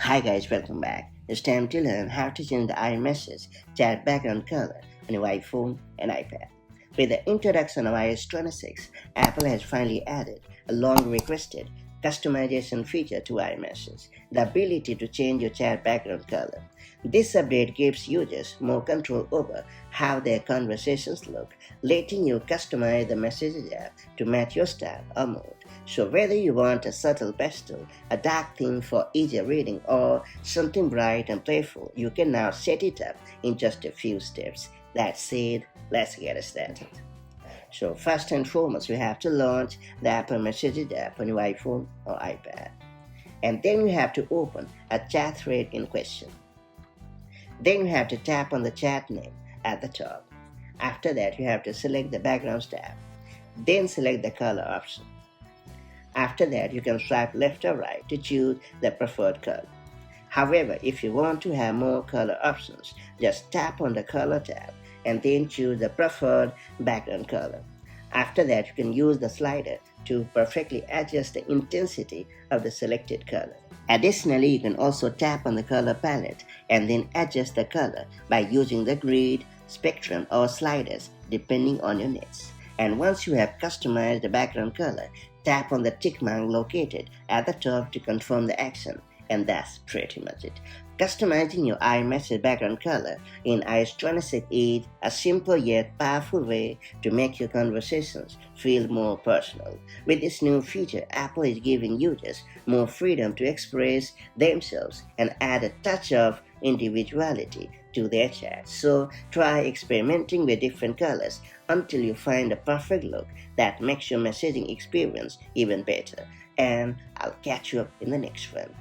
Hi guys, welcome back. It's time to learn how to change the iMessage chat background color on your iPhone and iPad. With the introduction of iOS 26, Apple has finally added a long requested customization feature to iMessage, the ability to change your chat background color. This update gives users more control over how their conversations look, letting you customize the Messages app to match your style or mood. So whether you want a subtle pastel, a dark theme for easier reading, or something bright and playful, you can now set it up in just a few steps. That said, let's get started. So first and foremost, you have to launch the Apple Messages app on your iPhone or iPad. And then you have to open a chat thread in question. Then you have to tap on the chat name at the top. After that, you have to select the Backgrounds tab. Then select the color option. After that, you can swipe left or right to choose the preferred color. However, if you want to have more color options, just tap on the Color tab and then choose the preferred background color. After that, you can use the slider to perfectly adjust the intensity of the selected color. Additionally, you can also tap on the color palette and then adjust the color by using the grid, spectrum, or sliders depending on your needs. And once you have customized the background color, tap on the tick mark located at the top to confirm the action. And that's pretty much it. Customizing your iMessage background color in iOS 26 is a simple yet powerful way to make your conversations feel more personal. With this new feature, Apple is giving users more freedom to express themselves and add a touch of individuality to their chat. So try experimenting with different colors until you find a perfect look that makes your messaging experience even better. And I'll catch you up in the next one.